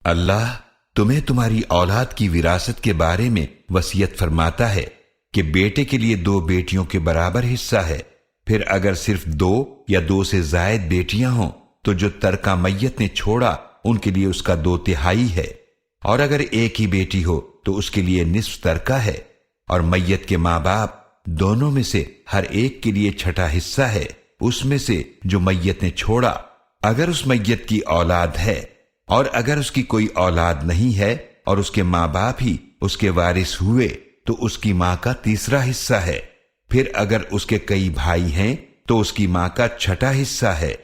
اللہ تمہیں تمہاری اولاد کی وراثت کے بارے میں وصیت فرماتا ہے کہ بیٹے کے لیے 2 بیٹیوں کے برابر حصہ ہے، پھر اگر صرف 2 یا 2 سے زائد بیٹیاں ہوں تو جو ترکہ میت نے چھوڑا ان کے لیے اس کا 2/3 ہے، اور اگر ایک ہی بیٹی ہو تو اس کے لیے نصف ترکہ ہے، اور میت کے ماں باپ دونوں میں سے ہر ایک کے لیے 6واں حصہ ہے اس میں سے جو میت نے چھوڑا، اگر اس میت کی اولاد ہے، اور اگر اس کی کوئی اولاد نہیں ہے اور اس کے ماں باپ ہی اس کے وارث ہوئے تو اس کی ماں کا 3واں حصہ ہے، پھر اگر اس کے کئی بھائی ہیں تو اس کی ماں کا 6واں حصہ ہے۔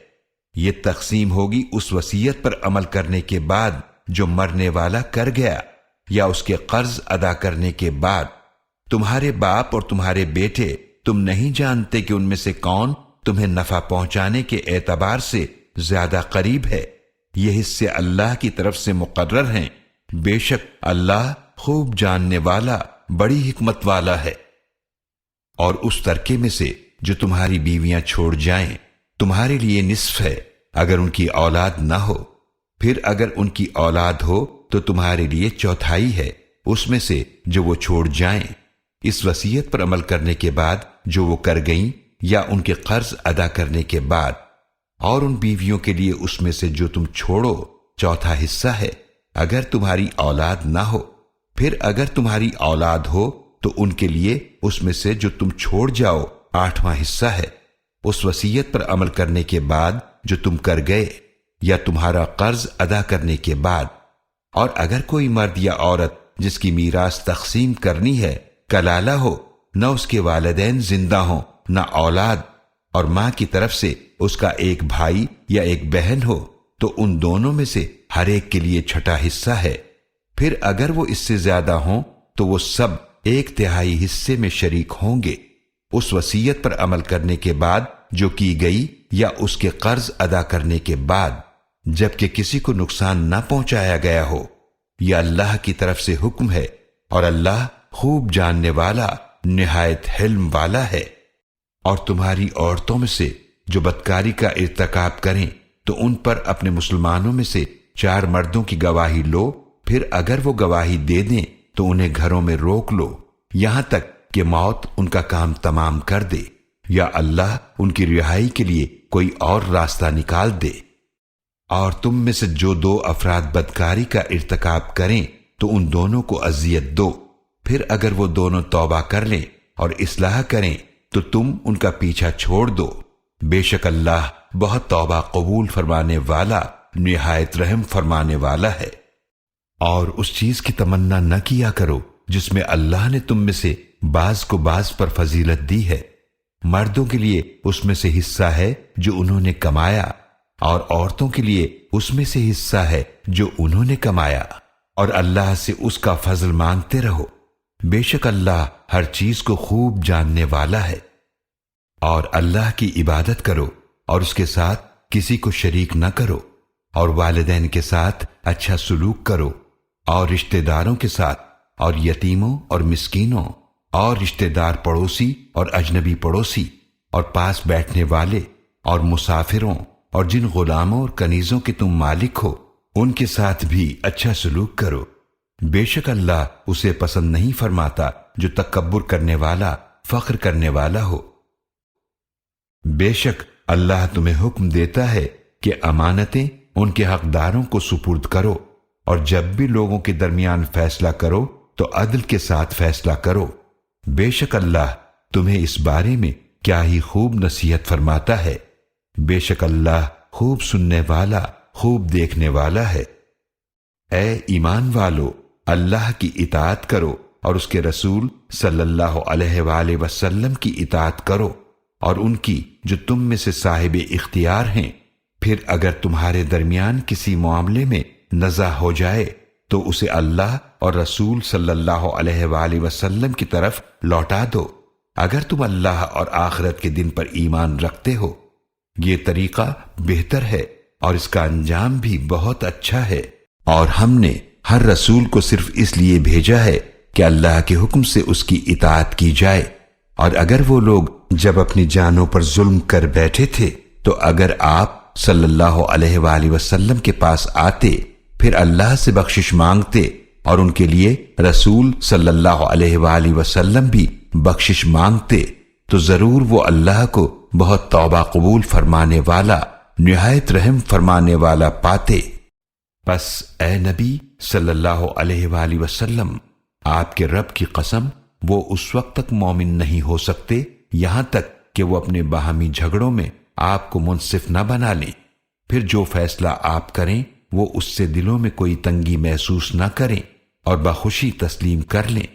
یہ تقسیم ہوگی اس وصیت پر عمل کرنے کے بعد جو مرنے والا کر گیا، یا اس کے قرض ادا کرنے کے بعد۔ تمہارے باپ اور تمہارے بیٹے تم نہیں جانتے کہ ان میں سے کون تمہیں نفع پہنچانے کے اعتبار سے زیادہ قریب ہے، یہ حصے اللہ کی طرف سے مقرر ہیں، بے شک اللہ خوب جاننے والا بڑی حکمت والا ہے۔ اور اس ترکے میں سے جو تمہاری بیویاں چھوڑ جائیں تمہارے لیے نصف ہے اگر ان کی اولاد نہ ہو، پھر اگر ان کی اولاد ہو تو تمہارے لیے 1/4 ہے اس میں سے جو وہ چھوڑ جائیں، اس وصیت پر عمل کرنے کے بعد جو وہ کر گئیں یا ان کے قرض ادا کرنے کے بعد، اور ان بیویوں کے لیے اس میں سے جو تم چھوڑو 1/4 حصہ ہے اگر تمہاری اولاد نہ ہو، پھر اگر تمہاری اولاد ہو تو ان کے لیے اس میں سے جو تم چھوڑ جاؤ 8واں حصہ ہے اس وصیت پر عمل کرنے کے بعد جو تم کر گئے یا تمہارا قرض ادا کرنے کے بعد۔ اور اگر کوئی مرد یا عورت جس کی میراث تقسیم کرنی ہے کلالہ ہو، نہ اس کے والدین زندہ ہوں نہ اولاد، اور ماں کی طرف سے اس کا ایک بھائی یا ایک بہن ہو، تو ان دونوں میں سے ہر ایک کے لیے 6واں حصہ ہے، پھر اگر وہ اس سے زیادہ ہوں تو وہ سب 1/3 حصے میں شریک ہوں گے اس وصیت پر عمل کرنے کے بعد جو کی گئی یا اس کے قرض ادا کرنے کے بعد، جبکہ کسی کو نقصان نہ پہنچایا گیا ہو۔ یہ اللہ کی طرف سے حکم ہے، اور اللہ خوب جاننے والا نہایت حلم والا ہے۔ اور تمہاری عورتوں میں سے جو بدکاری کا ارتکاب کریں تو ان پر اپنے مسلمانوں میں سے 4 مردوں کی گواہی لو، پھر اگر وہ گواہی دے دیں تو انہیں گھروں میں روک لو یہاں تک کہ موت ان کا کام تمام کر دے، یا اللہ ان کی رہائی کے لیے کوئی اور راستہ نکال دے۔ اور تم میں سے جو 2 افراد بدکاری کا ارتکاب کریں تو ان دونوں کو اذیت دو، پھر اگر وہ دونوں توبہ کر لیں اور اصلاح کریں تو تم ان کا پیچھا چھوڑ دو، بے شک اللہ بہت توبہ قبول فرمانے والا نہایت رحم فرمانے والا ہے۔ اور اس چیز کی تمنا نہ کیا کرو جس میں اللہ نے تم میں سے بعض کو بعض پر فضیلت دی ہے، مردوں کے لیے اس میں سے حصہ ہے جو انہوں نے کمایا، اور عورتوں کے لیے اس میں سے حصہ ہے جو انہوں نے کمایا، اور اللہ سے اس کا فضل مانگتے رہو، بے شک اللہ ہر چیز کو خوب جاننے والا ہے۔ اور اللہ کی عبادت کرو اور اس کے ساتھ کسی کو شریک نہ کرو، اور والدین کے ساتھ اچھا سلوک کرو، اور رشتہ داروں کے ساتھ، اور یتیموں اور مسکینوں، اور رشتہ دار پڑوسی اور اجنبی پڑوسی، اور پاس بیٹھنے والے اور مسافروں، اور جن غلاموں اور کنیزوں کے تم مالک ہو ان کے ساتھ بھی اچھا سلوک کرو، بے شک اللہ اسے پسند نہیں فرماتا جو تکبر کرنے والا فخر کرنے والا ہو۔ بے شک اللہ تمہیں حکم دیتا ہے کہ امانتیں ان کے حقداروں کو سپرد کرو، اور جب بھی لوگوں کے درمیان فیصلہ کرو تو عدل کے ساتھ فیصلہ کرو، بے شک اللہ تمہیں اس بارے میں کیا ہی خوب نصیحت فرماتا ہے، بے شک اللہ خوب سننے والا خوب دیکھنے والا ہے۔ اے ایمان والو، اللہ کی اطاعت کرو اور اس کے رسول صلی اللہ علیہ وآلہ وسلم کی اطاعت کرو، اور ان کی جو تم میں سے صاحب اختیار ہیں، پھر اگر تمہارے درمیان کسی معاملے میں نزاع ہو جائے تو اسے اللہ اور رسول صلی اللہ علیہ وآلہ وسلم کی طرف لوٹا دو، اگر تم اللہ اور آخرت کے دن پر ایمان رکھتے ہو۔ یہ طریقہ بہتر ہے اور اس کا انجام بھی بہت اچھا ہے۔ اور ہم نے ہر رسول کو صرف اس لیے بھیجا ہے کہ اللہ کے حکم سے اس کی اطاعت کی جائے، اور اگر وہ لوگ جب اپنی جانوں پر ظلم کر بیٹھے تھے تو اگر آپ صلی اللہ علیہ وآلہ وسلم کے پاس آتے پھر اللہ سے بخشش مانگتے اور ان کے لیے رسول صلی اللہ علیہ وآلہ وسلم بھی بخشش مانگتے تو ضرور وہ اللہ کو بہت توبہ قبول فرمانے والا، نہایت رحم فرمانے والا پاتے۔ پس اے نبی صلی اللہ علیہ وآلہ وسلم، آپ کے رب کی قسم وہ اس وقت تک مومن نہیں ہو سکتے یہاں تک کہ وہ اپنے باہمی جھگڑوں میں آپ کو منصف نہ بنا لیں، پھر جو فیصلہ آپ کریں وہ اس سے دلوں میں کوئی تنگی محسوس نہ کریں اور بخوشی تسلیم کر لیں۔